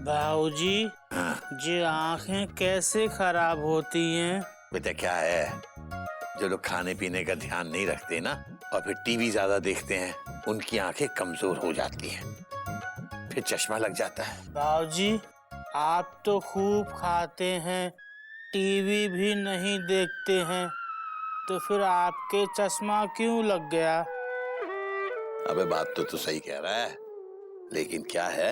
भाऊजी, हाँ जी आंखें कैसे खराब होती हैं? बेटा क्या है, जो लोग खाने पीने का ध्यान नहीं रखते ना और फिर टीवी ज्यादा देखते हैं, उनकी आंखें कमजोर हो जाती हैं, फिर चश्मा लग जाता है। भाऊजी, आप तो खूब खाते हैं, टीवी भी नहीं देखते हैं, तो फिर आपके चश्मा क्यों लग गया? अबे बात तो तू सही कह रहा है, लेकिन क्या है,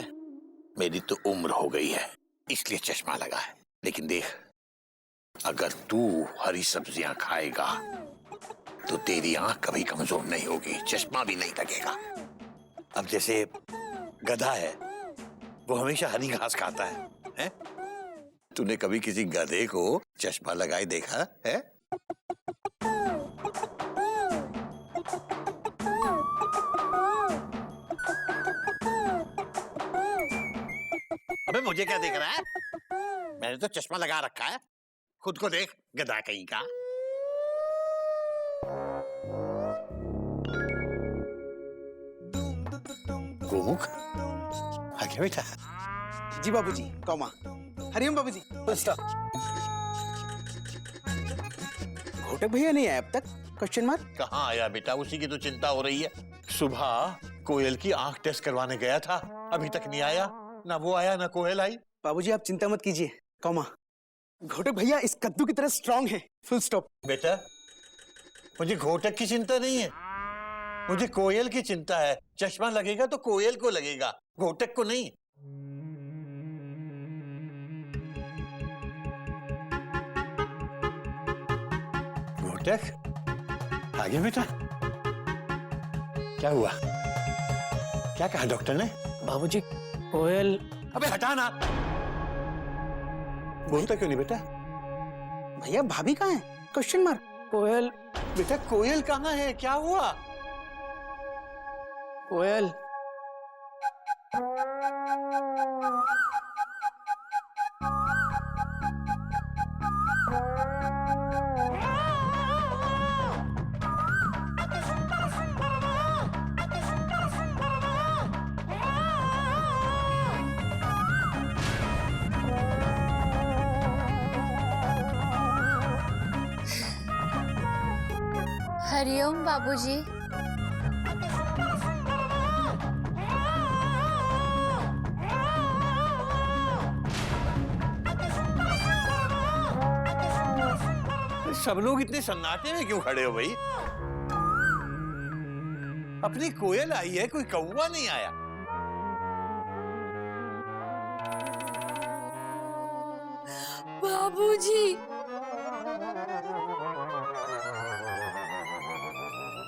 मेरी तो उम्र हो गई है इसलिए चश्मा लगा है। लेकिन देख, अगर तू हरी सब्जियां खाएगा तो तेरी आंख कभी कमजोर नहीं होगी, चश्मा भी नहीं लगेगा। अब जैसे गधा है, वो हमेशा हरी घास खाता है? तूने कभी किसी गधे को चश्मा लगाए देखा है? अबे मुझे क्या देख रहा है? मैंने तो चश्मा लगा रखा है, खुद को देख गधा कहीं का। गोमुख आ गया बेटा। जी बाबूजी, कौमा। हरिओम बाबूजी। घोटक भैया नहीं आए अब तक? Question mark. कहाँ आया बेटा, उसी की तो चिंता हो रही है। सुबह कोयल की आंख टेस्ट करवाने गया था, अभी तक नहीं आया, ना वो आया ना कोयल आई। बाबूजी आप चिंता मत कीजिए, कौमा। घोटक भैया इस कद्दू की तरह स्ट्रांग है, फुल स्टॉप। बेटा मुझे घोटक की चिंता नहीं है, मुझे कोयल की चिंता है। चश्मा लगेगा तो कोयल को लगेगा, घोटक को नहीं। घोटक आ गया बेटा। क्या हुआ, क्या कहा डॉक्टर ने? बाबूजी, कोयल। अबे हटा ना, बोलता क्यों नहीं बेटा? भैया भाभी कहाँ है? Question mark. कोयल, बेटा कोयल कहाँ है, क्या हुआ? कोयल। हरिओम बाबूजी। सब लोग इतने सन्नाटे में क्यों खड़े हो भाई? अपनी कोयल आई है, कोई कौवा नहीं आया। बाबूजी,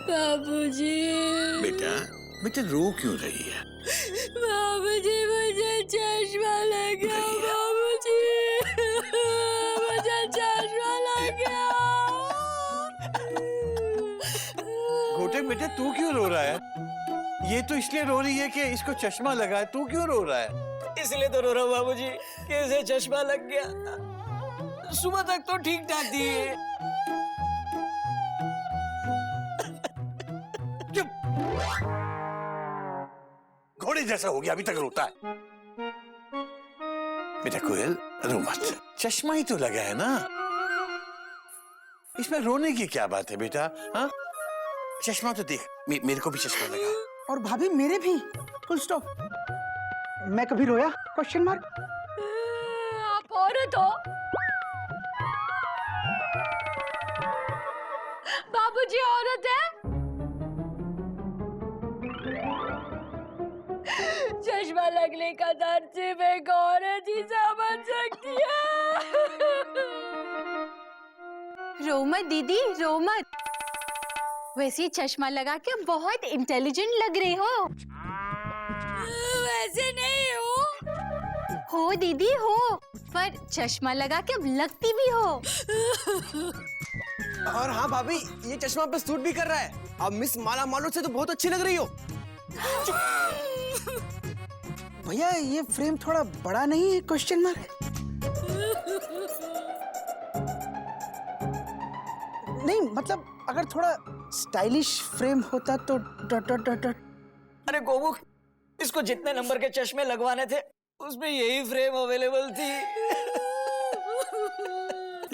बाबूजी, बेटा बेटा रो क्यों रही है? बाबूजी मुझे चश्मा लग गया। बाबूजी मुझे चश्मा लग गया। घोटक बेटा तू क्यों रो रहा है? ये तो इसलिए रो रही है कि इसको चश्मा लगा है, तू क्यों रो रहा है? इसलिए तो रो रहा हूँ बाबूजी कि इसे चश्मा लग गया। सुबह तक तो ठीक ठाक थी। चुप, घोड़े जैसा हो गया, अभी तक रोता है। बेटा कोयल रो मत, चश्मा ही तो लगा है ना, इसमें रोने की क्या बात है बेटा? हाँ चश्मा तो देख, मेरे को भी चश्मा लगा और भाभी मेरे भी, फुल स्टॉप। मैं कभी रोया? Question mark. आप औरत हो? बाबूजी औरत है? चश्मा लगने का दर्द सिर्फ एक औरत ही समझ सकती है। रो मत दीदी, रो मत। वैसे चश्मा लगा के बहुत इंटेलिजेंट लग रही हो। वैसे नहीं हो दीदी, हो, पर चश्मा लगा के अब लगती भी हो। और हाँ भाभी, ये चश्मा पे सूट भी कर रहा है। अब मिस माला मालो से तो बहुत अच्छी लग रही हो। भैया ये फ्रेम थोड़ा बड़ा नहीं है? Question mark. नहीं मतलब अगर थोड़ा स्टाइलिश फ्रेम होता तो डॉट डॉट डॉट डॉट। अरे गोमुख, इसको जितने नंबर के चश्मे लगवाने थे उसमें यही फ्रेम अवेलेबल थी।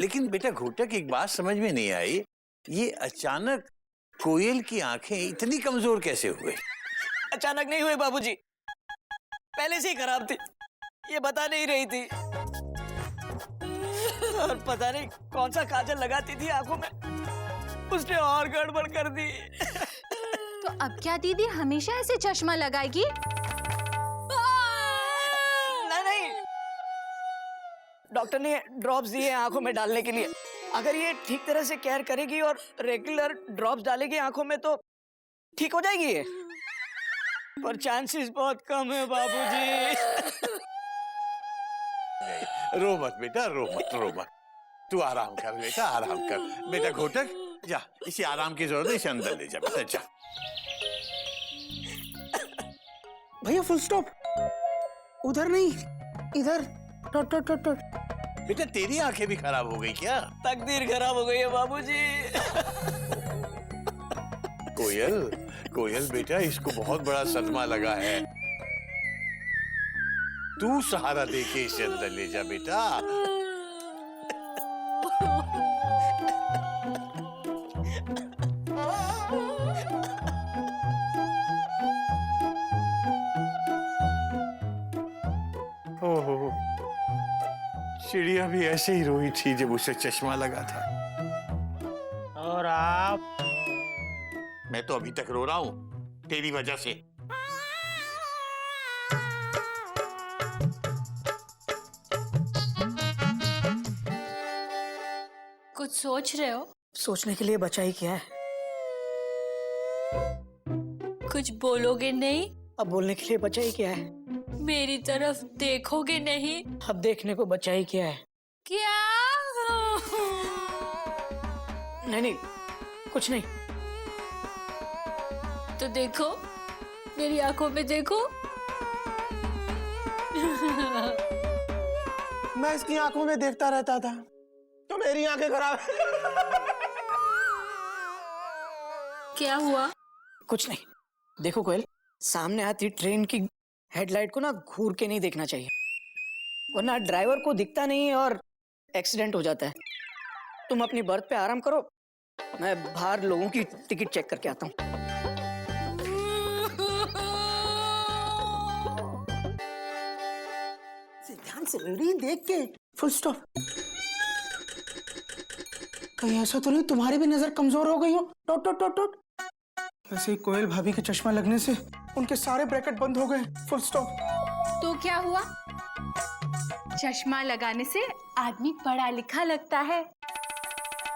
लेकिन बेटा घोटक, एक बात समझ में नहीं आई, ये अचानक कोयल की आंखें इतनी कमजोर कैसे हुए? अचानक नहीं हुए बाबूजी, पहले से ही खराब थी, ये बता नहीं रही थी। और पता नहीं कौन सा काजल लगाती थी आंखों में, उसने और गड़बड़ कर दी। तो अब क्या दीदी हमेशा ऐसे चश्मा लगाएगी? नहीं, डॉक्टर ने ड्रॉप्स दिए आंखों में डालने के लिए। अगर ये ठीक तरह से केयर करेगी और रेगुलर ड्रॉप्स डालेगी आंखों में तो ठीक हो जाएगी ये, पर चांसेस बहुत कम है बाबूजी। रो मत बेटा, रो मत। तू आराम कर बेटा, आराम कर। बेटा घोटक, जा, इसे आराम की जरूरत है, इसे अंदर ले जा बेटा, जा। भैया फुल स्टॉप, उधर नहीं, इधर। टोट टोट टोट टोट। बेटा तेरी आंखें भी खराब हो गई क्या? तकदीर खराब हो गई है बाबूजी। कोयल बेटा, इसको बहुत बड़ा सदमा लगा है, तू सहारा दे के इसे अंदर ले जा बेटा। ओहो, चिड़िया भी ऐसे ही रोई थी जब उसे चश्मा लगा था। और आप? मैं तो अभी तक रो रहा हूं तेरी वजह से। कुछ सोच रहे हो? सोचने के लिए बचा ही क्या है? कुछ बोलोगे नहीं? अब बोलने के लिए बचा ही क्या है? मेरी तरफ देखोगे नहीं? अब देखने को बचा ही क्या है? क्या? नहीं, कुछ नहीं। तो देखो, मेरी आंखों में देखो। मैं इसकी आंखों में देखता रहता था, तो मेरी आंखें खराब। क्या हुआ? कुछ नहीं। देखो कोयल, सामने आती ट्रेन की हेडलाइट को ना घूर के नहीं देखना चाहिए, वरना ड्राइवर को दिखता नहीं और एक्सीडेंट हो जाता है। तुम अपनी बर्थ पे आराम करो, मैं बाहर लोगों की टिकट चेक करके आता हूँ। ध्यान से मयूरी, देख के। Full stop. कहीं ऐसा तो नहीं तुम्हारी भी नजर कमजोर हो गई हो? टोट टोट टोट टोट। वैसे ही कोयल भाभी के चश्मा लगने से उनके सारे ब्रैकेट बंद हो गए। Full stop. तो क्या हुआ? चश्मा लगाने से आदमी पढ़ा लिखा लगता है।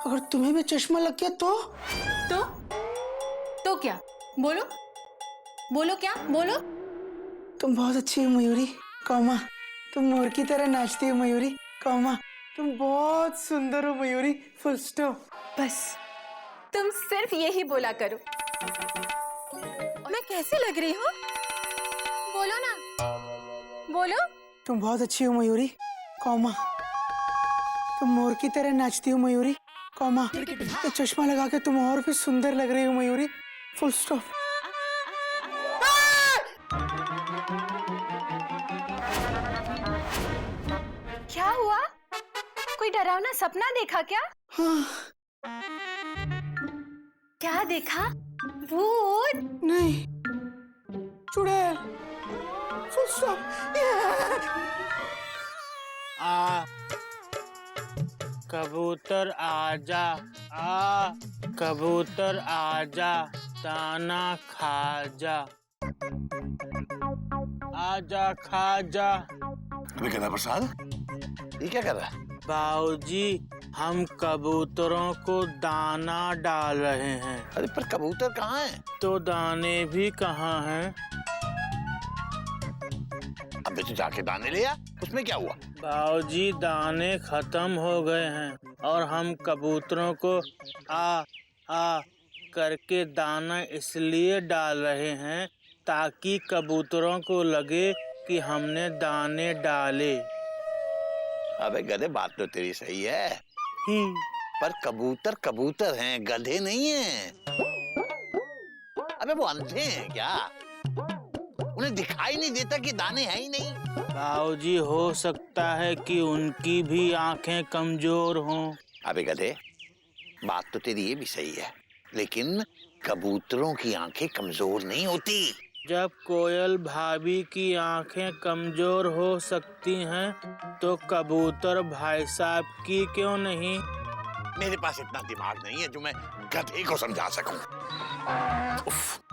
अगर तुम्हें भी चश्मा लग गया तो क्या? बोलो बोलो, क्या बोलो? तुम बहुत अच्छी हो मयूरी, कौमा। तुम मोर की तरह नाचती हो मयूरी, कौमा। तुम बहुत सुंदर हो मयूरी, फुल स्टॉप। बस तुम सिर्फ यही बोला करो। मैं कैसी लग रही हूँ? बोलो ना, बोलो। तुम बहुत अच्छी हो मयूरी, कौमा। तुम मोर की तरह नाचती हो मयूरी, कौमा। तो चश्मा लगा के तुम और भी सुंदर लग रही हो मयूरी, फुल स्टॉप। क्या हुआ? कोई डरावना सपना देखा क्या? हाँ। क्या देखा? भूत? नहीं, चुड़ैल, फुल स्टॉप। आ कबूतर आजा, कबूतर आजा, दाना खा जा, आजा खा जा। अबे गधा प्रसाद, ये क्या कर रहा है? बाबूजी, हम कबूतरों को दाना डाल रहे हैं। अरे पर कबूतर कहाँ है? तो दाने भी कहाँ हैं? अबे तू जाके दाने ले आ, उसमें क्या हुआ? बाबूजी, दाने खत्म हो गए हैं और हम कबूतरों को आ करके दाना इसलिए डाल रहे हैं ताकि कबूतरों को लगे कि हमने दाने डाले। अबे गधे, बात तो तेरी सही है, पर कबूतर कबूतर हैं, गधे नहीं हैं। अबे वो अंधे हैं क्या? उन्हें दिखाई नहीं देता कि दाने हैं ही नहीं। बाबूजी, हो सकता है कि उनकी भी आंखें कमजोर हों। अबे गधे, बात तो तेरी ये भी सही है, लेकिन कबूतरों की आंखें कमजोर नहीं होती। जब कोयल भाभी की आंखें कमजोर हो सकती हैं, तो कबूतर भाई साहब की क्यों नहीं? मेरे पास इतना दिमाग नहीं है जो मैं गधे को समझा सकूं।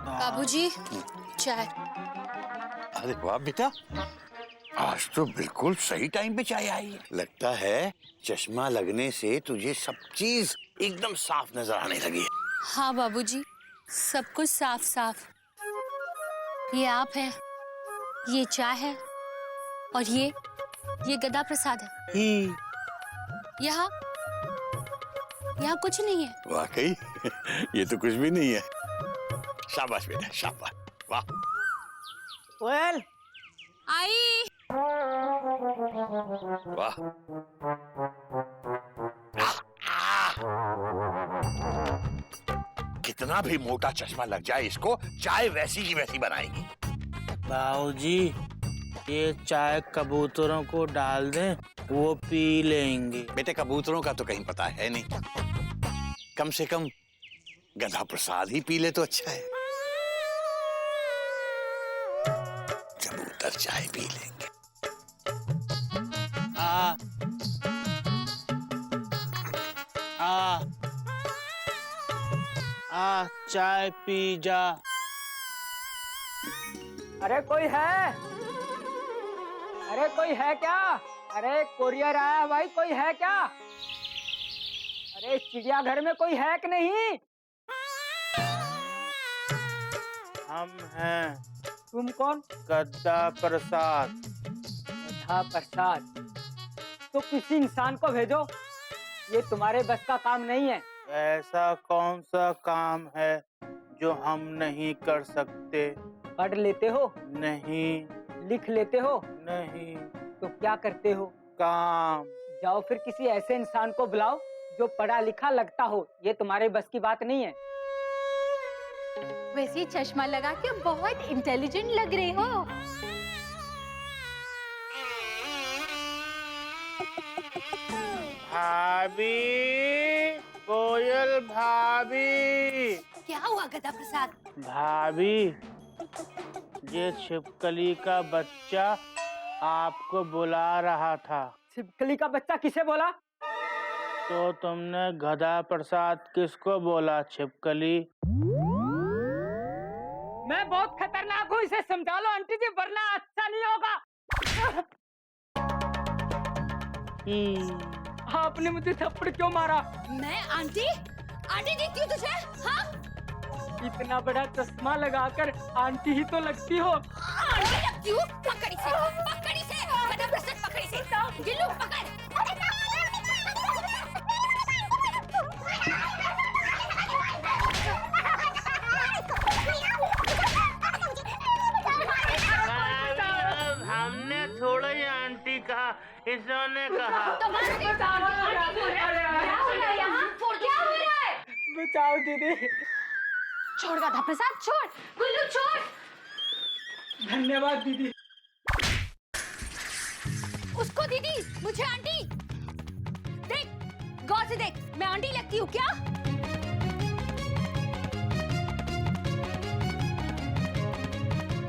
बाबूजी, चाय। अरे वाह बेटा, आज तो बिल्कुल सही टाइम पे चाय आई है। लगता है चश्मा लगने से तुझे सब चीज एकदम साफ नजर आने लगी है। हाँ बाबूजी, सब कुछ साफ साफ। ये आप है, ये चाय है, और ये गदा प्रसाद है। यहाँ कुछ नहीं है। वाकई ये तो कुछ भी नहीं है। शाबाश बेटा, शाबाश, वाह। कोयल, आई। वाह। कितना भी मोटा चश्मा लग जाए, इसको चाय वैसी की वैसी बनाएगी। बाबूजी, ये चाय कबूतरों को डाल दें, वो पी लेंगे। बेटे, कबूतरों का तो कहीं पता है नहीं, कम से कम गधा प्रसाद ही पी ले तो अच्छा है। कबूतर चाय पी लेंगे। आ आ आ चाय पी जा। अरे कोई है? अरे कोई है क्या? अरे कोरियर आया भाई, कोई है क्या? अरे चिड़ियाघर में कोई है कि नहीं? हम हैं तुम कौन? गद्दा प्रसाद। गधा प्रसाद। तो किसी इंसान को भेजो, ये तुम्हारे बस का काम नहीं है। ऐसा कौन सा काम है जो हम नहीं कर सकते? पढ़ लेते हो? नहीं। लिख लेते हो? नहीं। तो क्या करते हो? काम। जाओ फिर किसी ऐसे इंसान को बुलाओ जो पढ़ा लिखा लगता हो, ये तुम्हारे बस की बात नहीं है। वैसे चश्मा लगा के बहुत इंटेलिजेंट लग रहे हो। भाभी, कोयल भाभी। क्या हुआ गदा प्रसाद? भाभी, ये छिपकली का बच्चा आपको बुला रहा था। छिपकली का बच्चा किसे बोला? तो तुमने गधा प्रसाद किसको बोला? छिपकली। मैं बहुत खतरनाक हूँ, इसे समझा लो आंटी जी, वरना अच्छा नहीं होगा। आपने मुझे थप्पड़ क्यों मारा? मैं आंटी दिखती हूँ तुझे? हाँ? इतना बड़ा चश्मा लगाकर आंटी ही तो लगती हो। आंटी लगती हूँ? पकड़ी से, गदा प्रसाद पकड़ी से, गिल्लू पकड़। हमने थोड़ा ही आंटी कहा, इसने कहा। बचाओ दीदी। छोड़ गधा प्रसाद, छोड़। गुल्लू छोड़। धन्यवाद दीदी। उसको दीदी, मुझे आंटी। देख, गौर से देख, मैं आंटी लगती हूँ क्या?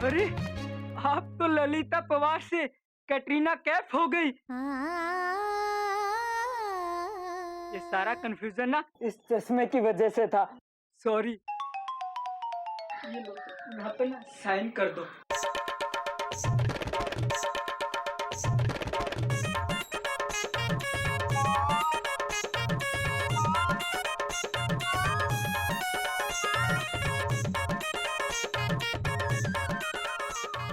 अरे आप तो ललिता पवार से कैटरीना कैफ हो गई। ये सारा कंफ्यूजन ना इस चश्मे की वजह से था। सॉरी। ये लो, यहाँ पे ना साइन कर दो।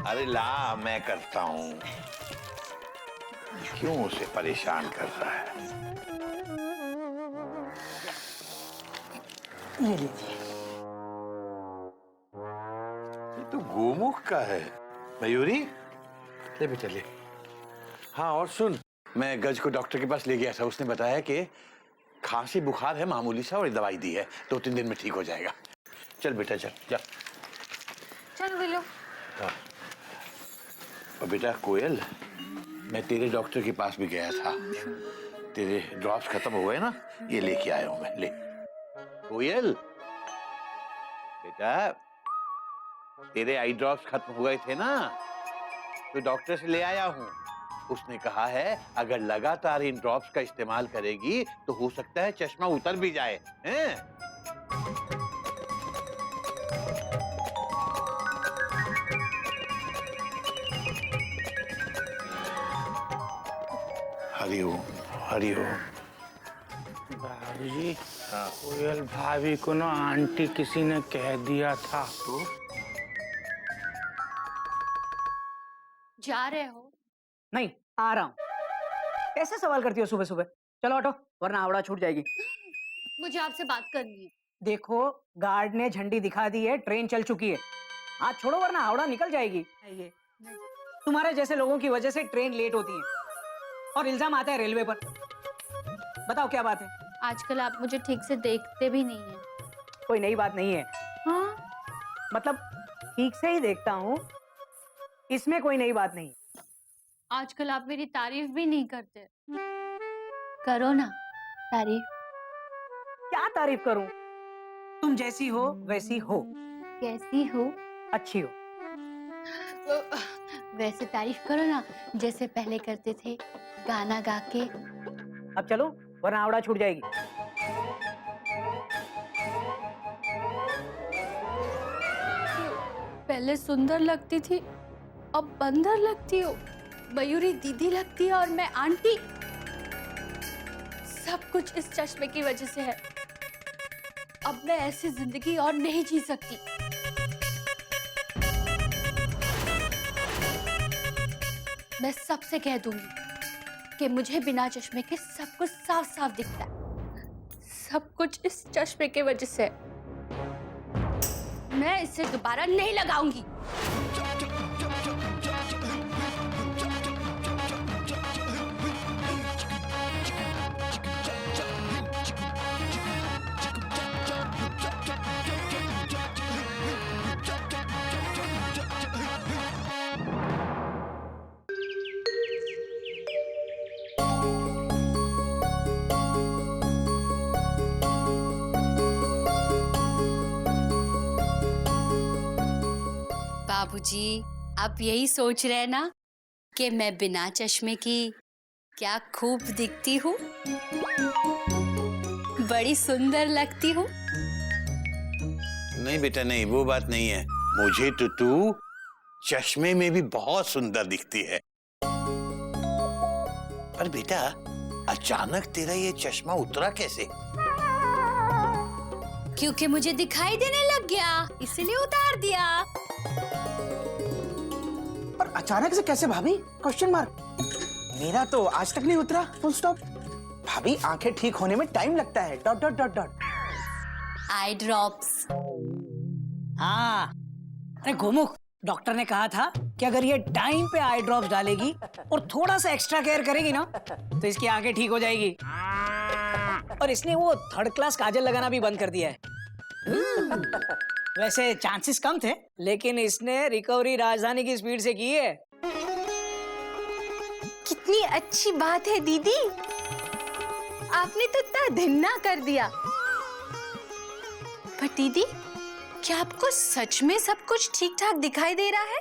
अरे ला, मैं करता हूँ। क्यों उसे परेशान कर रहा है? ये लीजिए। ये तो गोमुख का है। मयूरी, ले बेटा ले। हाँ, और सुन, मैं गज को डॉक्टर के पास ले गया था, उसने बताया कि खांसी बुखार है मामूली सा, और दवाई दी है, 2-3 दिन में ठीक हो जाएगा। चल बेटा चल, जा। चल गुल्लू। हाँ। और बेटा कोयल, मैं तेरे डॉक्टर के पास भी गया था, तेरे ड्रॉप्स खत्म हो गए ना, ये लेके आया हूं मैं। ले कोयल, बेटा तेरे आई ड्रॉप्स खत्म हो गए थे ना, तो डॉक्टर से ले आया हूं। उसने कहा है अगर लगातार इन ड्रॉप्स का इस्तेमाल करेगी तो हो सकता है चश्मा उतर भी जाए, हैं? हरिओम हरिओम। बाबूजी, कोयल भाभी को ना आंटी किसी ने कह दिया था। तो जा रहे हो? नहीं, आ रहा हूँ। कैसे सवाल करती हो सुबह सुबह? चलो हटो, वरना हावड़ा छूट जाएगी। मुझे आपसे बात करनी है। देखो, गार्ड ने झंडी दिखा दी है, ट्रेन चल चुकी है। हाथ छोड़ो वरना हावड़ा निकल जाएगी। ये तुम्हारे जैसे लोगों की वजह से ट्रेन लेट होती है और इल्जाम आता है रेलवे पर। बताओ क्या बात है? आजकल आप मुझे ठीक से देखते भी नहीं हैं। कोई नई बात नहीं है। हाँ? मतलब ठीक से ही देखता हूँ, इसमें कोई नई बात नहीं। आजकल आप मेरी तारीफ भी नहीं करते। करो ना तारीफ। क्या तारीफ करूं? तुम जैसी हो वैसी हो। कैसी हो? अच्छी हो। वैसे तारीफ करो ना, जैसे पहले करते थे, गाना गा के। अब चलो वरना हावड़ा छूट जाएगी। पहले सुंदर लगती थी, अब बंदर लगती हो। मयूरी दीदी लगती है और मैं आंटी। सब कुछ इस चश्मे की वजह से है। अब मैं ऐसी जिंदगी और नहीं जी सकती। मैं सबसे कह दूंगी कि मुझे बिना चश्मे के सब कुछ साफ साफ दिखता है। सब कुछ इस चश्मे की वजह से है। मैं इसे दोबारा नहीं लगाऊंगी। बाबूजी, आप यही सोच रहे हैं ना कि मैं बिना चश्मे की क्या खूब दिखती हूँ, बड़ी सुंदर लगती हूँ। नहीं बेटा नहीं, वो बात नहीं है। मुझे तो तू चश्मे में भी बहुत सुंदर दिखती है। पर बेटा अचानक तेरा ये चश्मा उतरा कैसे? क्योंकि मुझे दिखाई देने लग गया, इसलिए उतार दिया। पर अचानक से कैसे भाभी? Question mark. मेरा तो आज तक नहीं उतरा। Full stop. भाभी आंखें ठीक होने में टाइम लगता है। Dot dot dot dot. Eye drops. हाँ, अरे गोमुख, डॉक्टर ने कहा था कि अगर ये टाइम पे आई ड्रॉप्स डालेगी और थोड़ा सा एक्स्ट्रा केयर करेगी ना, तो इसकी आंखें ठीक हो जाएगी। और इसने वो थर्ड क्लास काजल लगाना भी बंद कर दिया है। वैसे चांसेस कम थे, लेकिन इसने रिकवरी राजधानी की स्पीड से की है। कितनी अच्छी बात है दीदी, आपने तो इतना धिन्ना कर दिया। पर दीदी, क्या आपको सच में सब कुछ ठीक ठाक दिखाई दे रहा है?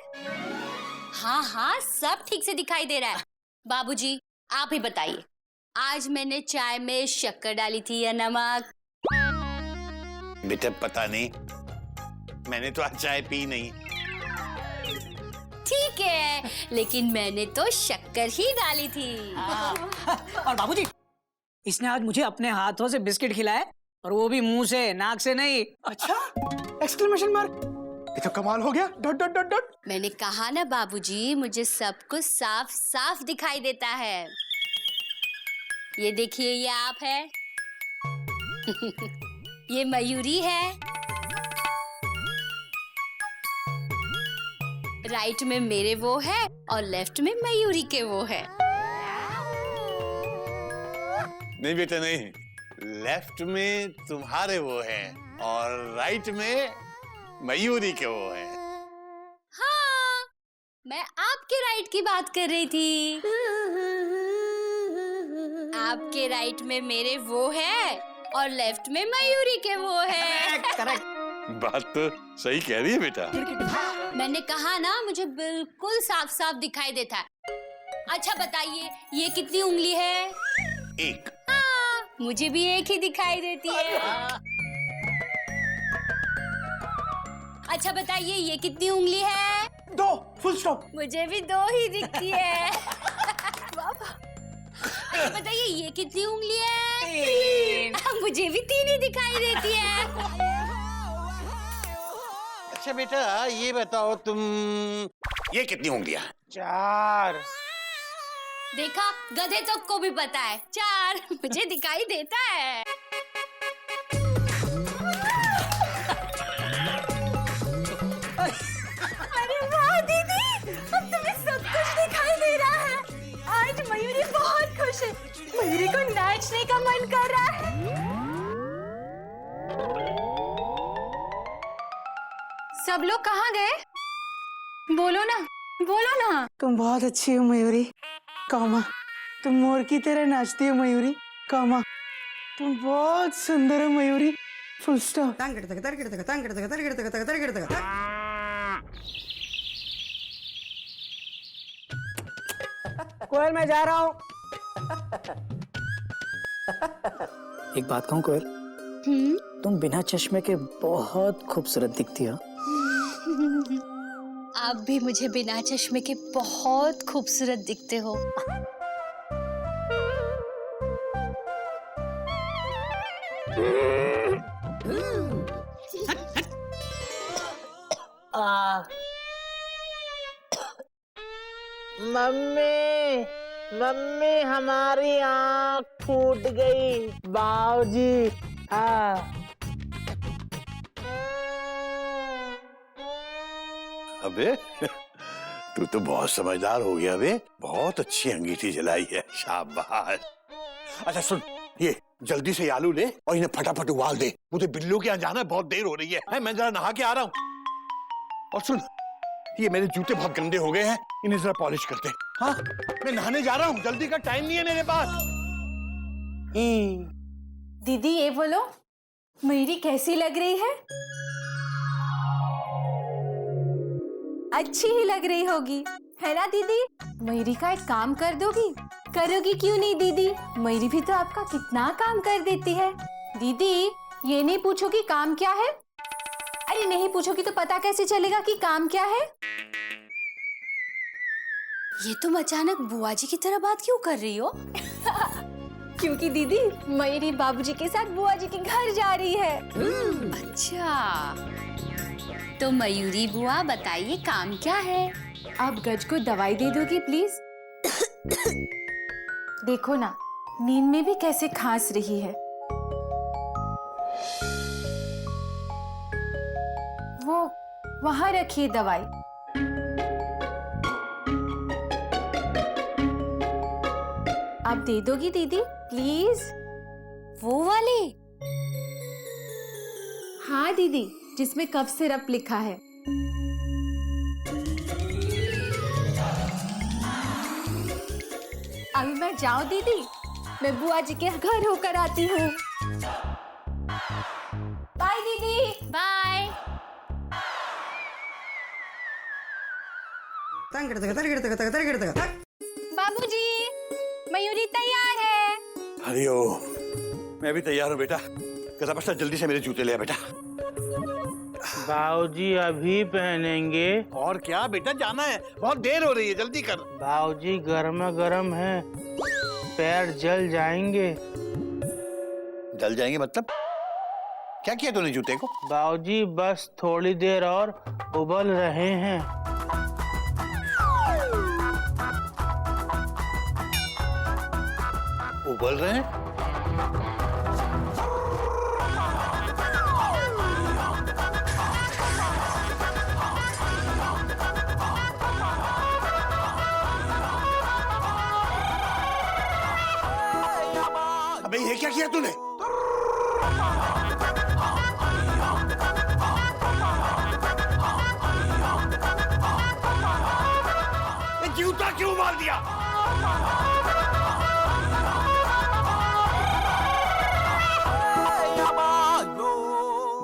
हाँ हाँ, सब ठीक से दिखाई दे रहा है। बाबूजी, आप ही बताइए, आज मैंने चाय में शक्कर डाली थी या नमक? बेटा पता नहीं, मैंने तो आज चाय पी नहीं। ठीक है, लेकिन मैंने तो शक्कर ही डाली थी। और बाबूजी, इसने आज मुझे अपने हाथों से बिस्किट खिलाए, और वो भी मुंह से, नाक से नहीं। अच्छा, एक्सक्लेमेशन मार्क। ये तो कमाल हो गया। Dot dot dot dot. मैंने कहा ना बाबूजी, मुझे सब कुछ साफ साफ दिखाई देता है। ये देखिए, ये आप है। ये मयूरी है। राइट में मेरे वो है और लेफ्ट में मयूरी के वो है। नहीं बेटा नहीं, लेफ्ट में तुम्हारे वो है और राइट में मयूरी के वो है। हाँ, मैं आपके राइट की बात कर रही थी। आपके राइट में मेरे वो है और लेफ्ट में मयूरी के वो है। करेक्ट। बात तो सही कह रही है बेटा। मैंने कहा ना, मुझे बिल्कुल साफ साफ दिखाई देता है। अच्छा बताइए, ये कितनी उंगली है? एक। हाँ, मुझे भी एक ही दिखाई देती है। अच्छा बताइए, ये कितनी उंगली है? 2 फुल स्टॉप। मुझे भी 2 ही दिखती है। अच्छा बताइए, ये कितनी उंगली है? 3। मुझे भी 3 ही दिखाई देती है। अच्छा बेटा ये बताओ तुम, ये कितनी उंगलियां? 4। देखा, गधे तक को भी पता है। 4 मुझे दिखाई देता है। अरे वाह दीदी, अब तुम्हें सब कुछ दिखाई दे रहा है। आज मयूरी बहुत खुश है। मयूरी को नाचने का मन कर रहा है। सब लोग कहाँ गए? बोलो ना, बोलो ना। तुम बहुत अच्छी हो मयूरी, कौमा। तुम मोर की तरह नाचती हो मयूरी, कौमा। तुम बहुत सुंदर हो मयूरी, फुल स्टॉप। कोयल मैं जा रहा हूँ। एक बात कहूँ कोयल, तुम बिना चश्मे के बहुत खूबसूरत दिखती हो। आप भी मुझे बिना चश्मे के बहुत खूबसूरत दिखते हो। मम्मी, मम्मी हमारी आँख फूट गई। बाबूजी, हाँ। अबे तू तो बहुत समझदार हो गया बे, बहुत अच्छी अंगीठी जलाई है, शाबाश। अच्छा सुन, ये जल्दी से आलू ले और इन्हें फटाफट उबाल दे, मुझे बिल्लू के यहाँ जाना है, बहुत देर हो रही है। मैं जरा नहा के आ रहा हूँ। और सुन, ये मेरे जूते बहुत गंदे हो गए हैं, इन्हें जरा पॉलिश करते। हाँ, मैं नहाने जा रहा हूँ, जल्दी का टाइम नहीं है मेरे पास। दीदी ये बोलो, मयूरी कैसी लग रही है? अच्छी ही लग रही होगी, है ना दीदी? मयूरी का एक काम कर दोगी? करोगी क्यों नहीं दीदी? मयूरी भी तो आपका कितना काम कर देती है। दीदी ये नहीं पूछोगी काम क्या है? अरे नहीं पूछोगी तो पता कैसे चलेगा कि काम क्या है? ये तुम अचानक बुआ जी की तरह बात क्यों कर रही हो? क्योंकि दीदी मयूरी बाबूजी के साथ बुआ जी के घर जा रही है। अच्छा, तो मयूरी बुआ बताइए काम क्या है? आप गज को दवाई दे दोगी प्लीज? देखो ना, नींद में भी कैसे खांस रही है। वो वहां रखिए दवाई। आप दे दोगी दीदी प्लीज? वो वाली? हाँ दीदी, जिसमें कफ सिरप लिखा है। अभी मैं जाऊं दीदी? मैं बुआ जी के घर होकर आती हूँ। बाय दीदी। बाय। बाबूजी, मयूरी तैयार है। हरिओम, मैं भी तैयार हूँ बेटा। गधा जल्दी से मेरे जूते ले आ बेटा। बाबूजी अभी पहनेंगे? और क्या बेटा, जाना है, बहुत देर हो रही है, जल्दी कर। बाबूजी गर्मा गर्म है, पैर जल जाएंगे। जल जाएंगे मतलब? क्या किया तूने जूते को? बाबूजी बस थोड़ी देर और उबल रहे हैं। उबल रहे हैं? अबे ये क्या किया तूने?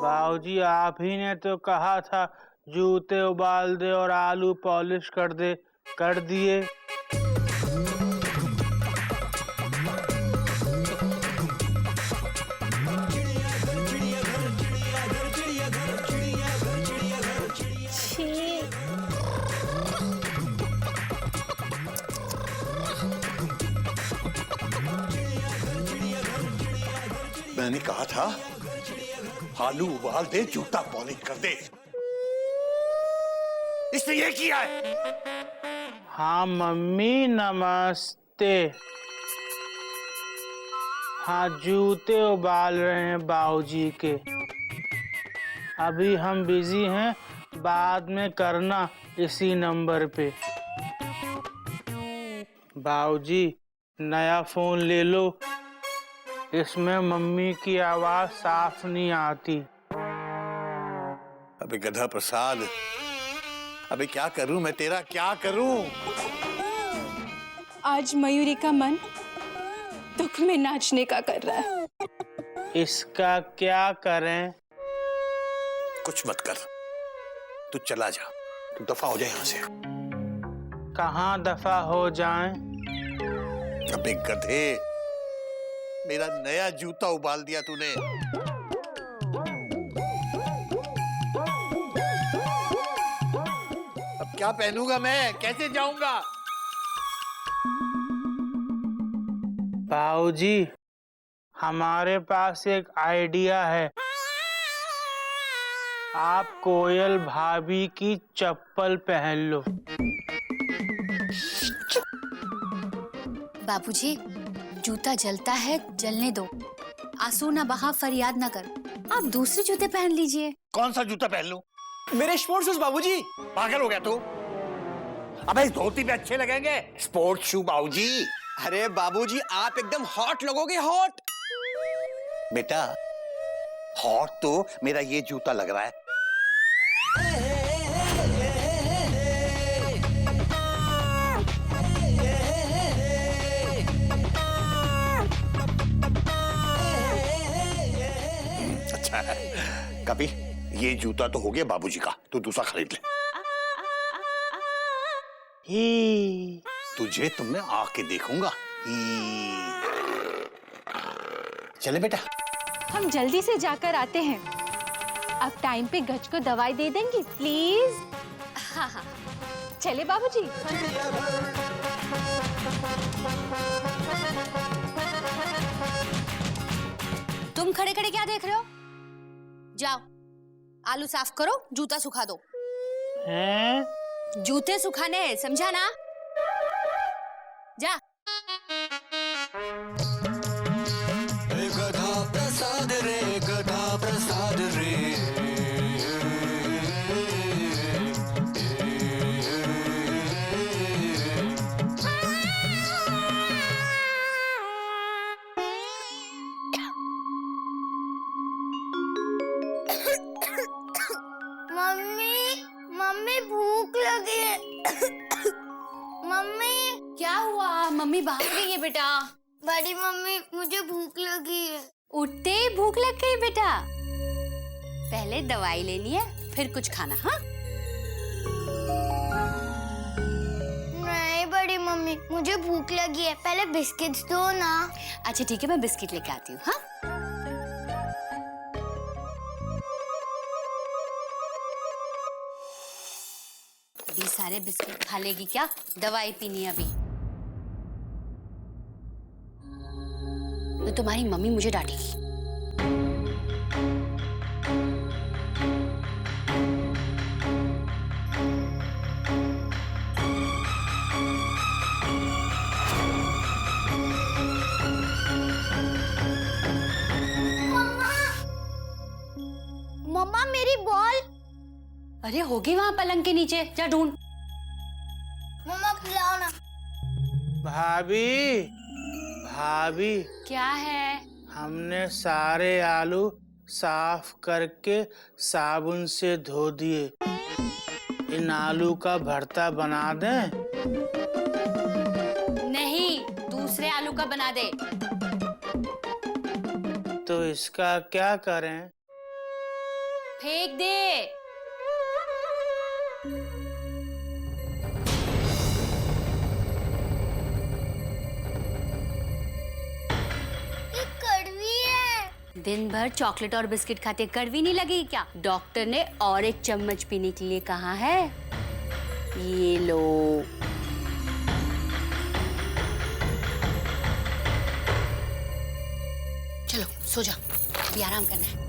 बाबूजी आप ही ने तो कहा था जूते उबाल दे और आलू पॉलिश कर दे, कर दिए। मैंने कहा था आलू उबाल दे, जूता पॉलिश कर दे। इसने ये किया है। हाँ मम्मी नमस्ते। हाँ जूते उबाल रहे हैं बाबूजी के। अभी हम बिजी हैं, बाद में करना इसी नंबर पे। बाबूजी नया फोन ले लो, इसमें मम्मी की आवाज साफ नहीं आती। अबे गधा प्रसाद, अबे क्या करूं मैं तेरा, क्या करूं? आज मयूरी का मन दुख में नाचने का कर रहा है। इसका क्या करें? कुछ मत कर, तू चला जा, तू दफा हो जाए यहां से। कहाँ दफा हो जाएं? अबे गधे, मेरा नया जूता उबाल दिया तूने। अब क्या पहनूंगा मैं, कैसे जाऊंगा? बाबूजी हमारे पास एक आइडिया है। आप कोयल भाभी की चप्पल पहन लो। बाबूजी जूता जलता है, जलने दो। आंसू ना बहा, फरियाद ना कर। आप दूसरे जूते पहन लीजिए। कौन सा जूता पहन लूं? मेरे स्पोर्ट्स शूज बाबूजी। पागल हो गया तू? अबे इस धोती पे अच्छे लगेंगे स्पोर्ट्स शू बाबूजी। अरे बाबूजी आप एकदम हॉट लगोगे, हॉट। बेटा हॉट तो मेरा ये जूता लग रहा है। अच्छा है। कभी ये जूता तो हो गया बाबूजी का, तू दूसरा खरीद ले। ही तुझे तो मैं आके देखूंगा। चले बेटा। हम जल्दी से जाकर आते हैं। अब टाइम पे गज को दवाई दे देंगी प्लीज। हाँ हाँ चले बाबूजी। तुम खड़े खड़े क्या देख रहे हो? जाओ आलू साफ करो, जूता सुखा दो। हैं? जूते सुखाने, समझा ना? जा। गधा प्रसाद रे, गधा प्रसाद रे। मम्मी भूख लगी है। मम्मी क्या हुआ? मम्मी बाहर गई है बेटा। बड़ी मम्मी मुझे भूख लगी है। उठते ही भूख लग गई बेटा। पहले दवाई लेनी है, फिर कुछ खाना। हाँ नहीं बड़ी मम्मी मुझे भूख लगी है, पहले बिस्किट्स दो ना। अच्छा ठीक है, मैं बिस्किट लेके आती हूँ। हाँ अभी सारे बिस्किट खा लेगी क्या? दवाई पीनी है अभी। तो तुम्हारी मम्मी मुझे डांटेगी। मम्मा मेरी बॉल। अरे होगी वहां पलंग के नीचे, जा ढूंढ। मम्मा खिलाओ ना। भाभी भाभी क्या है? हमने सारे आलू साफ करके साबुन से धो दिए। इन आलू का भरता बना दें? नहीं, दूसरे आलू का बना दे। तो इसका क्या करें? फेंक दे। ये कड़वी है। दिन भर चॉकलेट और बिस्किट खाते कड़वी नहीं लगेगी क्या? डॉक्टर ने और एक चम्मच पीने के लिए कहा है। ये लो। चलो सो जा, अभी आराम करना है।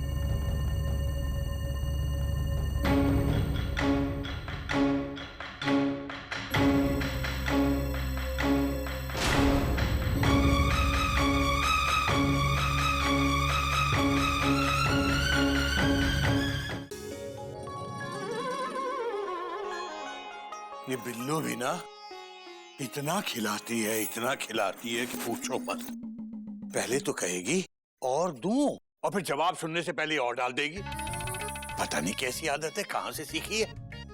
ये बिल्लू भी ना इतना खिलाती है कि पूछो मत। पहले तो कहेगी और दूं, और फिर जवाब सुनने से पहले और डाल देगी। पता नहीं कैसी आदत है, कहाँ से सीखी है।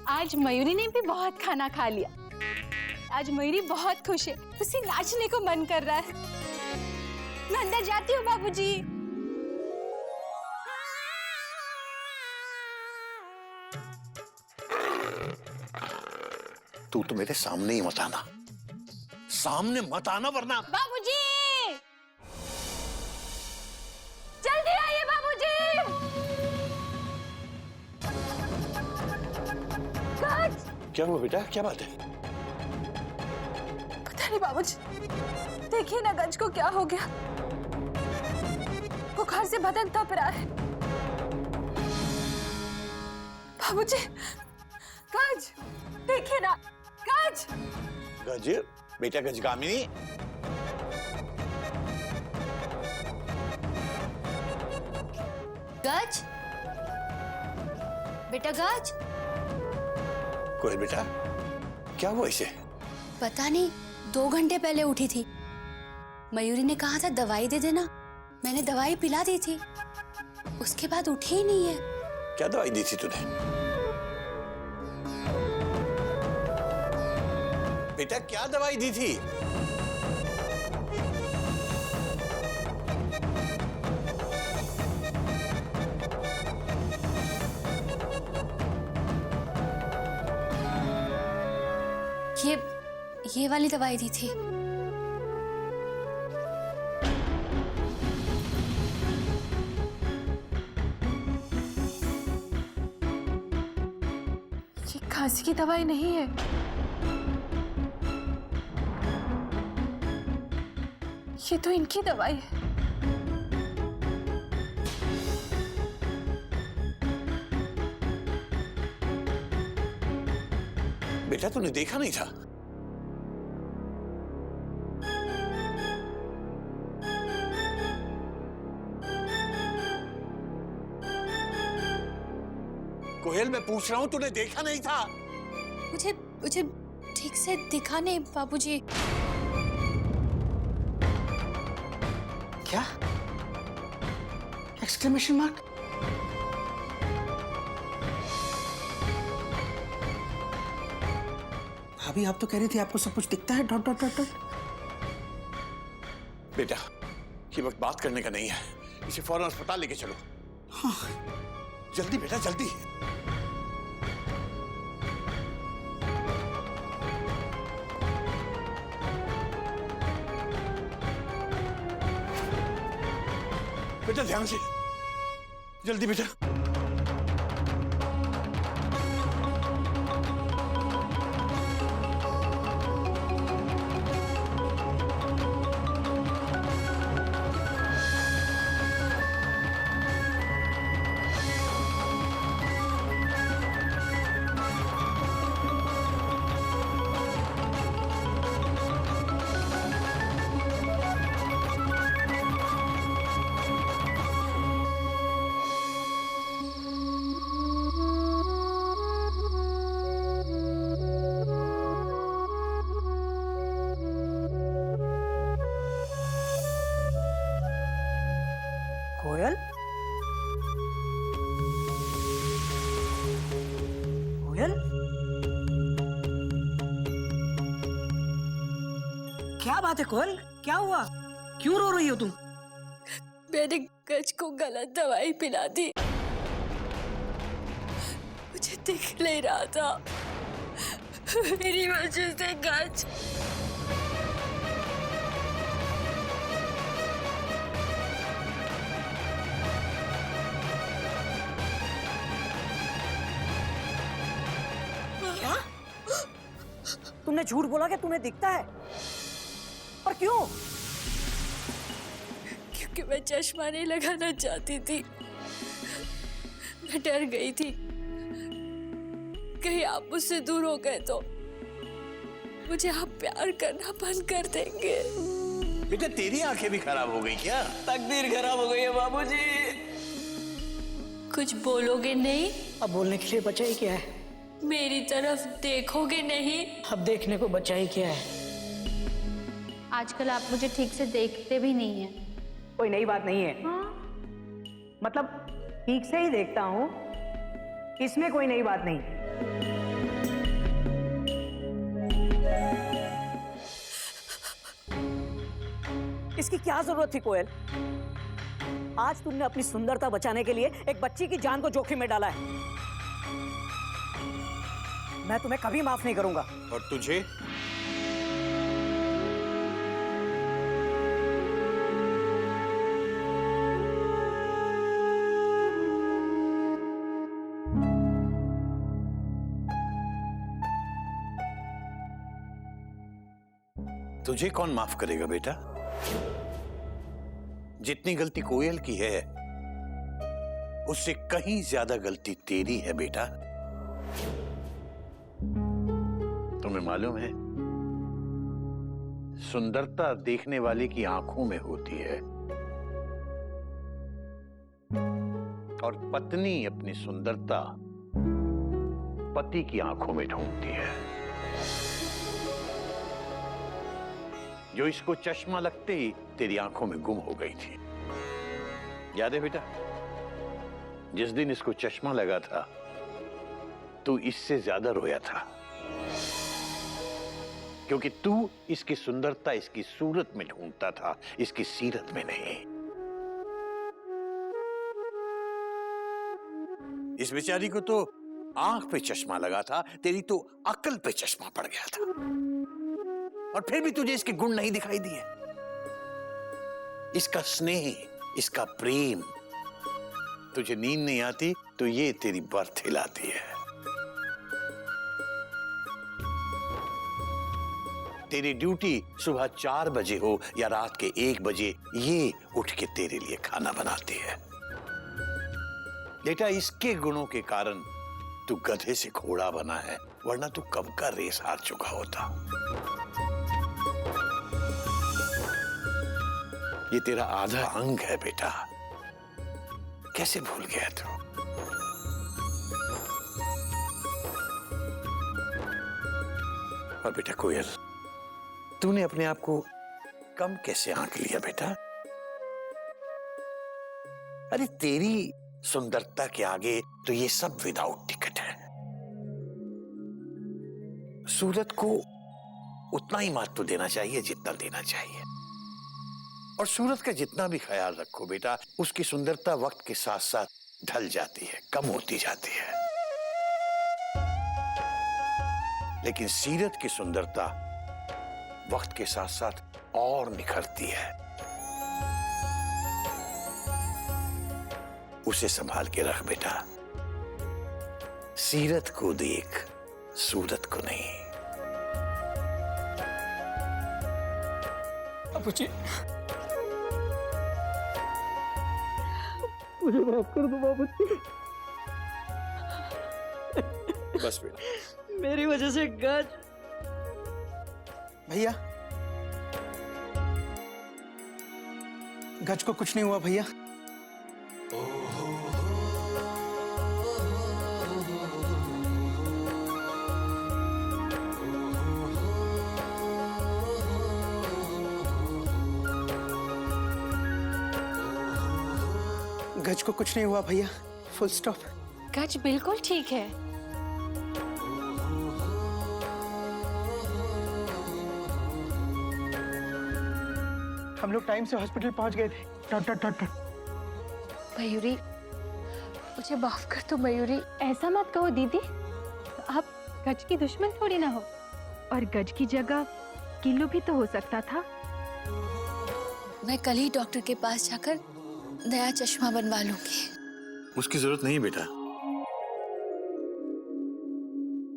आज मयूरी ने भी बहुत खाना खा लिया। आज मयूरी बहुत खुश है, उसे नाचने को मन कर रहा है। मैं अंदर जाती हूँ बाबूजी। तू तो मेरे सामने ही मत आना, सामने मत आना वरना। बाबूजी जल्दी आइए बाबूजी। गज! क्या हुआ बेटा, क्या बात है? पता नहीं बाबूजी, देखिए ना गज को क्या हो गया। बुखार से बदन तप रहा है। बाबूजी गज देखिए ना, गज। गज? बेटा गजगामिनी, गज, बेटा गज। कोयल बेटा क्या हुआ इसे? पता नहीं, 2 घंटे पहले उठी थी। मयूरी ने कहा था दवाई दे देना, मैंने दवाई पिला दी थी, उसके बाद उठी ही नहीं है। क्या दवाई दी थी तूने? बेटा क्या दवाई दी थी? ये वाली दवाई दी थी। ये खांसी की दवाई नहीं है, ये तो इनकी दवाई है। बेटा तूने देखा नहीं था? कोयल मैं पूछ रहा हूं, तूने देखा नहीं था? मुझे ठीक से दिखा नहीं बाबूजी। क्या? Exclamation mark? भाभी आप तो कह रही थी आपको सब कुछ दिखता है, डॉट डॉट डॉट डॉट। बेटा ये वक्त बात करने का नहीं है, इसे फौरन अस्पताल लेके चलो। हाँ। जल्दी बेटा जल्दी। बेटा ध्यान से, जल्दी बेटा। कोयल, कोयल, क्या बात है कोयल, क्या हुआ? क्यों रो रही हो तुम? मैंने गज को गलत दवाई पिला दी। दिख नहीं रहा था। मेरी वजह से गज। क्या? तुमने झूठ बोला कि तुम्हें दिखता है? और क्यों? क्योंकि मैं चश्मा नहीं लगाना चाहती थी। मैं डर गई थी कहीं आप मुझसे दूर हो गए तो मुझे आप प्यार करना बंद कर देंगे। बेटा तेरी आंखें भी खराब हो गई क्या? तकदीर खराब हो गई है बाबूजी। कुछ बोलोगे नहीं? अब बोलने के लिए बचा ही क्या है? मेरी तरफ देखोगे नहीं? अब देखने को बचा ही क्या है? आजकल आप मुझे ठीक से देखते भी नहीं हैं। कोई नई बात नहीं है। मतलब ठीक से ही देखता हूँ, इसमें कोई नई बात नहीं। इसकी क्या जरूरत थी कोयल? आज तुमने अपनी सुंदरता बचाने के लिए एक बच्ची की जान को जोखिम में डाला है। मैं तुम्हें कभी माफ नहीं करूंगा। और तुझे? तुझे कौन माफ करेगा बेटा? जितनी गलती कोयल की है उससे कहीं ज्यादा गलती तेरी है बेटा। तुम्हें मालूम है सुंदरता देखने वाले की आंखों में होती है और पत्नी अपनी सुंदरता पति की आंखों में ढूंढती है। जो इसको चश्मा लगते ही तेरी आंखों में गुम हो गई थी। याद है बेटा? जिस दिन इसको चश्मा लगा था तू इससे ज्यादा रोया था, क्योंकि तू इसकी सुंदरता इसकी सूरत में ढूंढता था, इसकी सीरत में नहीं। इस बेचारी को तो आंख पे चश्मा लगा था, तेरी तो अक्ल पे चश्मा पड़ गया था, और फिर भी तुझे इसके गुण नहीं दिखाई दिए। इसका स्नेह, इसका प्रेम। तुझे नींद नहीं आती तो ये तेरी बर्थ हिलाती है। तेरी ड्यूटी सुबह 4 बजे हो या रात के 1 बजे, ये उठ के तेरे लिए खाना बनाती है। बेटा इसके गुणों के कारण तू गधे से घोड़ा बना है, वरना तू कब का रेस हार चुका होता। ये तेरा आधा अंग है बेटा, कैसे भूल गया तू? और बेटा कोयल, तूने अपने आप को कम कैसे आंक लिया बेटा? अरे तेरी सुंदरता के आगे तो ये सब विदाउट टिकट है। सूरत को उतना ही महत्व देना चाहिए जितना देना चाहिए, और सूरत का जितना भी ख्याल रखो बेटा, उसकी सुंदरता वक्त के साथ साथ ढल जाती है, कम होती जाती है। लेकिन सीरत की सुंदरता वक्त के साथ साथ और निखरती है। उसे संभाल के रख बेटा। सीरत को देख, सूरत को नहीं। बाबूजी, मुझे माफ कर दो बाबूजी। बस बेटा, मेरी वजह से गज। भैया, गज को कुछ नहीं हुआ भैया। गज को कुछ नहीं हुआ भैया, फुल स्टॉप। गज बिल्कुल ठीक है। हम लोग टाइम से हॉस्पिटल पहुंच गए थे। Dot dot dot dot. Mayuri, मुझे माफ कर दो मयूरी। ऐसा मत कहो दीदी, आप गज की दुश्मन थोड़ी ना हो। और गज की जगह किल्लू भी तो हो सकता था। मैं कल ही डॉक्टर के पास जाकर नया चश्मा बनवा लूंगी। उसकी जरूरत नहीं बेटा,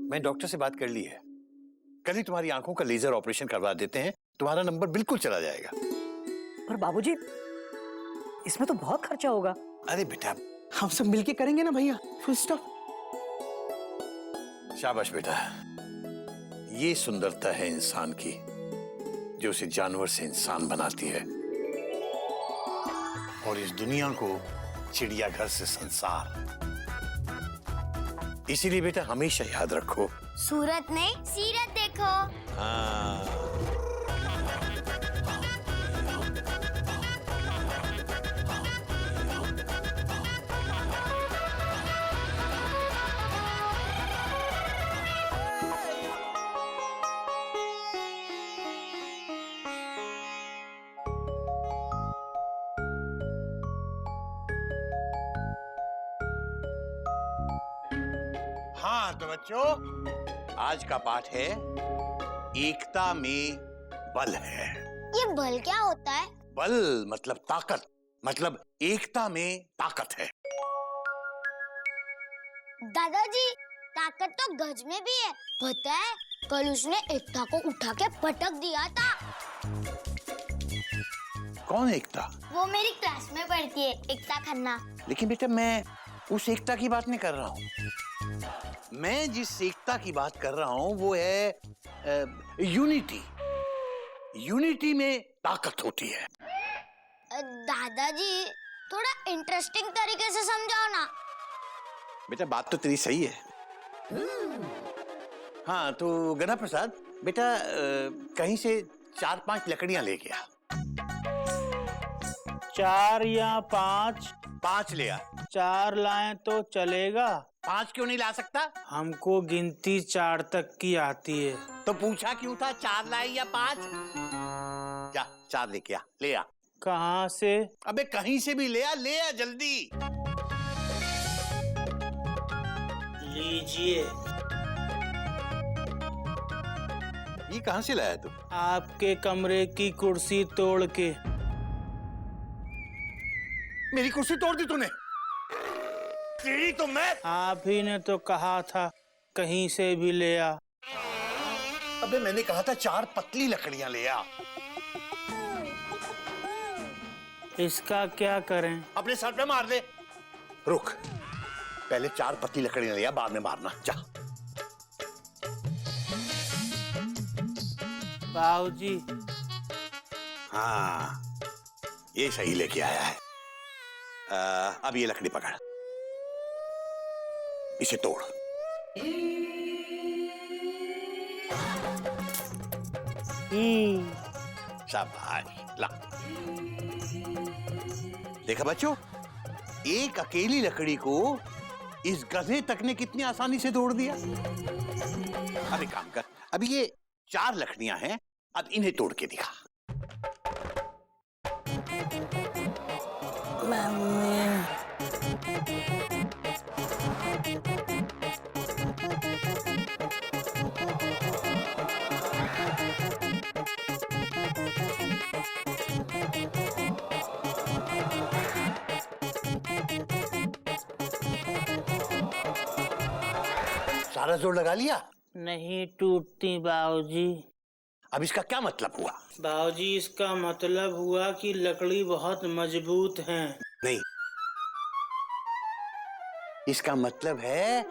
मैं डॉक्टर से बात कर ली है। कल ही तुम्हारी आंखों का लेजर ऑपरेशन करवा देते हैं, तुम्हारा नंबर बिल्कुल चला जाएगा। पर बाबूजी, इसमें तो बहुत खर्चा होगा। अरे बेटा, हम सब मिलके करेंगे ना भैया, फुल स्टॉप। शाबाश बेटा, ये सुंदरता है इंसान की जो उसे जानवर से इंसान बनाती है, और इस दुनिया को चिड़ियाघर से संसार। इसीलिए बेटा हमेशा याद रखो, सूरत नहीं सीरत देखो। हाँ। हाँ तो बच्चों, आज का पाठ है एकता में बल है। ये बल क्या होता है? बल मतलब ताकत, मतलब एकता में ताकत है। दादाजी, ताकत तो गज में भी है। पता है, कल उसने एकता को उठा के पटक दिया था। कौन एकता? वो मेरी क्लास में पढ़ती है, एकता खन्ना। लेकिन बेटा मैं उस एकता की बात नहीं कर रहा हूँ। मैं जिस एकता की बात कर रहा हूँ वो है यूनिटी। यूनिटी में ताकत होती है। दादाजी, थोड़ा इंटरेस्टिंग तरीके से समझाओ ना। बेटा बात तो तेरी सही है। हाँ तो गधा प्रसाद बेटा, कहीं से 4-5 लकड़ियां ले गया। 4 या 5? 5 ले आ। 4 लाएं तो चलेगा। 5 क्यों नहीं ला सकता? हमको गिनती 4 तक की आती है। तो पूछा क्यों था 4 लाए या 5? जा 4 लेके आ, ले आ। कहाँ से? अबे कहीं से भी ले आ जल्दी। लीजिए। ये कहाँ से लाया तू? आपके कमरे की कुर्सी तोड़ के। मेरी कुर्सी तोड़ दी तूने? तेरी तो मैं। आप ही ने तो कहा था कहीं से भी ले आ। अबे मैंने कहा था 4 पतली लकड़ियां ले आ। इसका क्या करें? अपने सर पे मार दे। रुक, पहले 4 पतली लकड़ियां ले आ, बाद में मारना। जा। बाबूजी। हाँ, ये सही लेके आया है। अब ये लकड़ी पकड़, इसे तोड़। शाबाश, ला। देखा बच्चों, एक अकेली लकड़ी को इस गधे तक ने कितनी आसानी से तोड़ दिया। अब एक काम कर, अभी ये 4 लकड़ियां हैं, अब इन्हें तोड़ के दिखा। सारा जोर लगा लिया? नहीं टूटती बाबूजी। अब इसका क्या मतलब हुआ? बाबूजी, इसका मतलब हुआ कि लकड़ी बहुत मजबूत है। नहीं, इसका मतलब है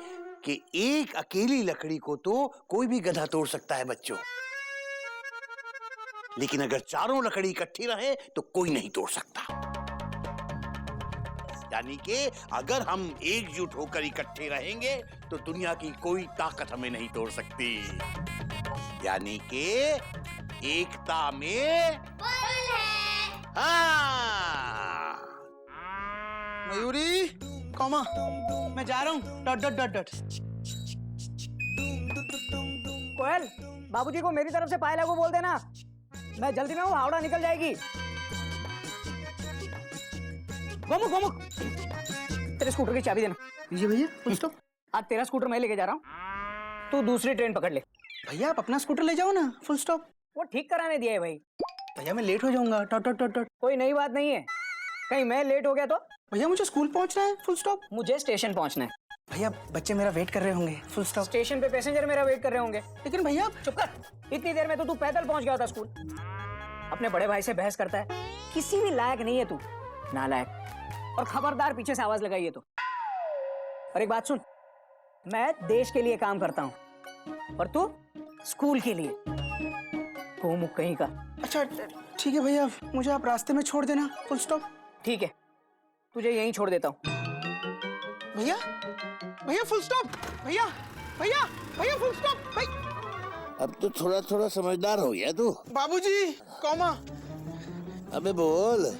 कि एक अकेली लकड़ी को तो कोई भी गधा तोड़ सकता है बच्चों, लेकिन अगर चारों लकड़ी इकट्ठी रहे तो कोई नहीं तोड़ सकता। यानी कि अगर हम एकजुट होकर इकट्ठे रहेंगे तो दुनिया की कोई ताकत हमें नहीं तोड़ सकती। यानी कि एकता में बल है। हाँ। मयूरी, कॉमा, मैं जा रहा हूँ। Dot dot dot dot. Koyal, बाबूजी को मेरी तरफ से पाए लागू बोल देना। मैं जल्दी में हूँ, हावड़ा निकल जाएगी। गोमुख गोमुख, तेरे स्कूटर की चाबी देना। लीजिए भैया, फुल स्टॉप। आज तेरा स्कूटर मैं लेके जा रहा हूँ, तू दूसरी ट्रेन पकड़ ले। भैया आप अपना स्कूटर ले जाओ ना, फुल स्टॉप। वो ठीक कराने दिया है भाई। भैया मैं लेट हो जाऊंगा, डॉट डॉट डॉट डॉट। कोई नई बात नहीं है, कहीं मैं लेट हो गया तो? भैया मुझे स्कूल पहुंचना है, फुल स्टॉप। मुझे स्टेशन पहुंचना है। भैया बच्चे मेरा वेट कर रहे होंगे, फुल स्टॉप। स्टेशन पे पैसेंजर मेरा वेट कर रहे होंगे। लेकिन भैया चुप कर, इतनी देर में तो तू पैदल पहुंच गया था स्कूल। अपने बड़े भाई से बहस करता है, किसी भी लायक नहीं है तू, नालायक। और खबरदार पीछे से आवाज लगाई है तो। और एक बात सुन, मैं देश के लिए काम करता हूँ और तू स्कूल के लिए। गोमुख कहीं का। अच्छा ठीक है भैया, मुझे आप रास्ते में छोड़ देना, फुल स्टॉप। ठीक है, तुझे यहीं छोड़ देता हूँ। भैया भैया फुल स्टॉप। भैया भैया भैया फुल स्टॉप। भाई अब तो थोड़ा थोड़ा समझदार हो गया तू। बाबूजी कॉमा। अबे बोल।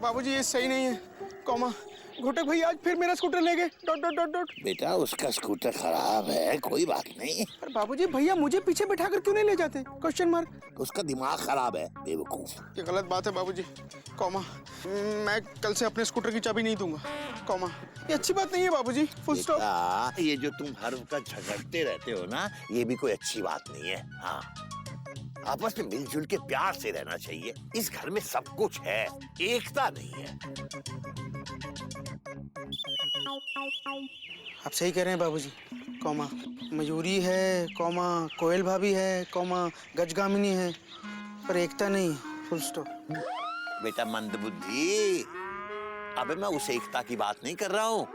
बाबूजी ये सही नहीं है, कॉमा। घोटक भैया आज फिर मेरा स्कूटर ले गए, डॉट डॉट डॉट डॉट। बेटा उसका स्कूटर खराब है, कोई बात नहीं। पर बाबूजी भैया मुझे पीछे बैठाकर क्यों नहीं ले जाते, क्वेश्चन मार्क। उसका दिमाग खराब है, बेवकूफ। ये गलत बात है बाबूजी, कॉमा। मैं कल से अपने स्कूटर की चाबी नहीं दूंगा, कॉमा। ये अच्छी बात नहीं है बाबूजी, फुल स्टॉप। बेटा ये जो तुम हर वक्त झगड़ते रहते हो ना, ये भी कोई अच्छी बात नहीं है। हाँ, आपस में मिलजुल के प्यार से रहना चाहिए। इस घर में सब कुछ है, एकता नहीं है। आप सही कह रहे हैं बाबूजी, कॉमा। मयूरी है, कॉमा। कोयल भाभी है, कॉमा। गजगामिनी है, पर एकता नहीं, फुल स्टॉप। बेटा मंदबुद्धि, अबे मैं उस एकता की बात नहीं कर रहा हूँ।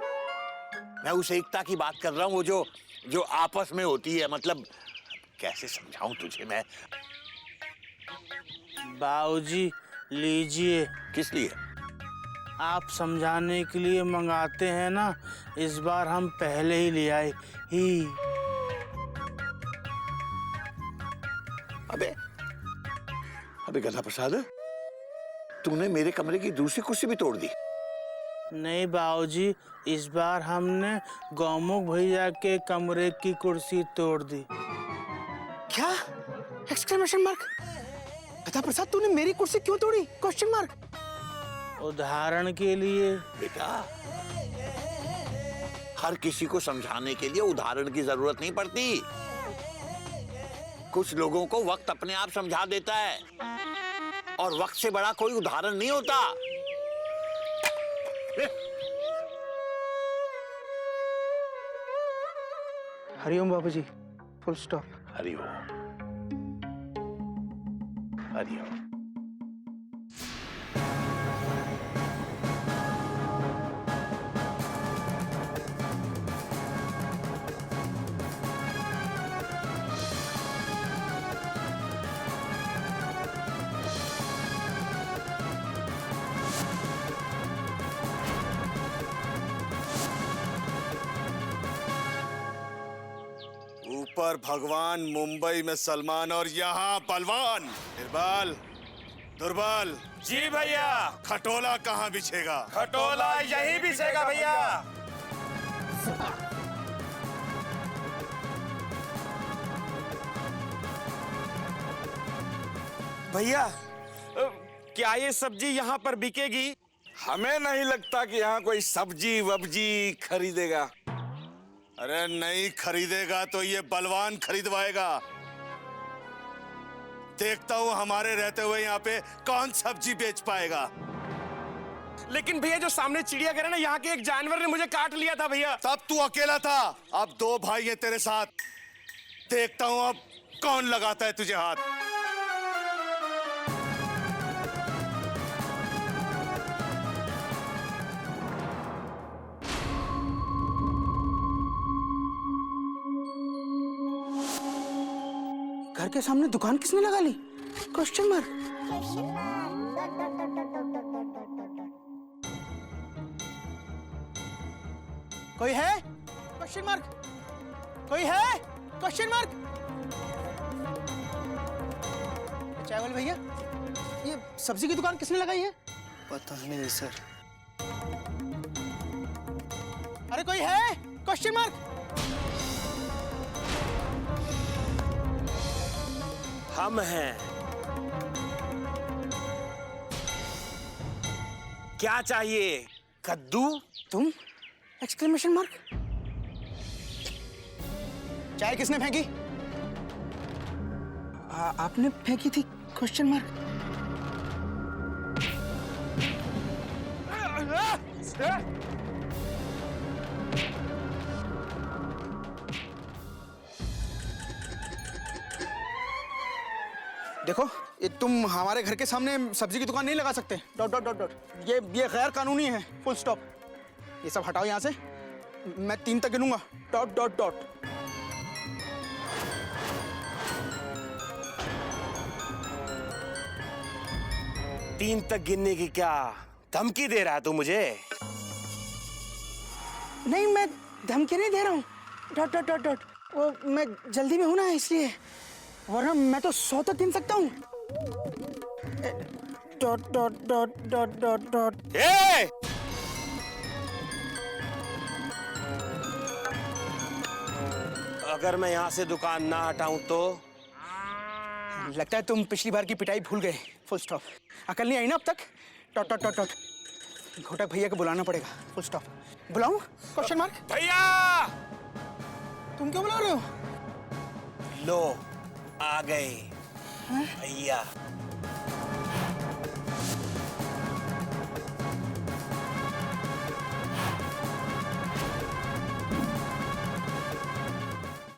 मैं उस एकता की बात कर रहा हूँ वो जो आपस में होती है। मतलब कैसे समझाऊं तुझे मैं। बाबूजी लीजिए। किस लिए? आप समझाने के लिए मंगाते हैं ना, इस बार हम पहले ही ले आए ही। अबे गधा प्रसाद, तूने मेरे कमरे की दूसरी कुर्सी भी तोड़ दी। नहीं बाबूजी, इस बार हमने गौमुख भैया के कमरे की कुर्सी तोड़ दी। क्या? Exclamation mark. गधा प्रसाद तूने मेरी कुर्सी क्यों तोड़ी, क्वेश्चन मार्क। उदाहरण के लिए। बेटा हर किसी को समझाने के लिए उदाहरण की जरूरत नहीं पड़ती। कुछ लोगों को वक्त अपने आप समझा देता है, और वक्त से बड़ा कोई उदाहरण नहीं होता। हरिओम बाबूजी, फुल स्टॉप। हरिओम हरिओम। ऊपर भगवान, मुंबई में सलमान और यहाँ बलवान। निर्बल, दुर्बल। जी भैया। खटोला कहाँ बिछेगा? खटोला यहीं बिछेगा भैया। भैया क्या ये सब्जी यहाँ पर बिकेगी? हमें नहीं लगता कि यहाँ कोई सब्जी वब्जी खरीदेगा। अरे नहीं खरीदेगा तो ये बलवान खरीदवाएगा। देखता हूँ हमारे रहते हुए यहाँ पे कौन सब्जी बेच पाएगा। लेकिन भैया जो सामने चिड़ियाघर है ना, यहाँ के एक जानवर ने मुझे काट लिया था भैया। तब तू अकेला था, अब दो भाई है तेरे साथ। देखता हूँ अब कौन लगाता है तुझे हाथ। घर के सामने दुकान किसने लगा ली, क्वेश्चन मार्क। कोई है, क्वेश्चन मार्क। कोई है, क्वेश्चन मार्क। चाय वाले भैया, ये सब्जी की दुकान किसने लगाई है? पता नहीं सर। अरे कोई है, क्वेश्चन मार्क। हम हैं। क्या चाहिए? कद्दू? तुम एक्सक्लेमेशन मार्क। चाय किसने फेंकी? आपने फेंकी थी क्वेश्चन मार्क। देखो, ये तुम हमारे घर के सामने सब्जी की दुकान नहीं लगा सकते। डॉट डॉट डॉट डॉट, ये गैर कानूनी है। Full stop. ये सब हटाओ यहाँ से। मैं 3 तक गिनूंगा। Dot dot dot. तीन तक गिनने की क्या धमकी दे रहा है तू मुझे? नहीं, मैं धमकी नहीं दे रहा हूँ। डॉट डॉट डॉट डॉट, वो मैं जल्दी में हूँ ना, इसलिए। वरना मैं तो 100 तक गिन सकता हूँ। Dot dot dot dot dot dot. ए! अगर मैं यहाँ से दुकान ना हटाऊं तो? लगता है तुम पिछली बार की पिटाई भूल गए। Full stop. अकल नहीं आई ना अब तक? Dot dot dot dot. Ghotak भैया को बुलाना पड़ेगा। Full stop. बुलाऊं? Question mark. भैया! तुम क्यों बुला रहे हो? लो, आ गए भैया।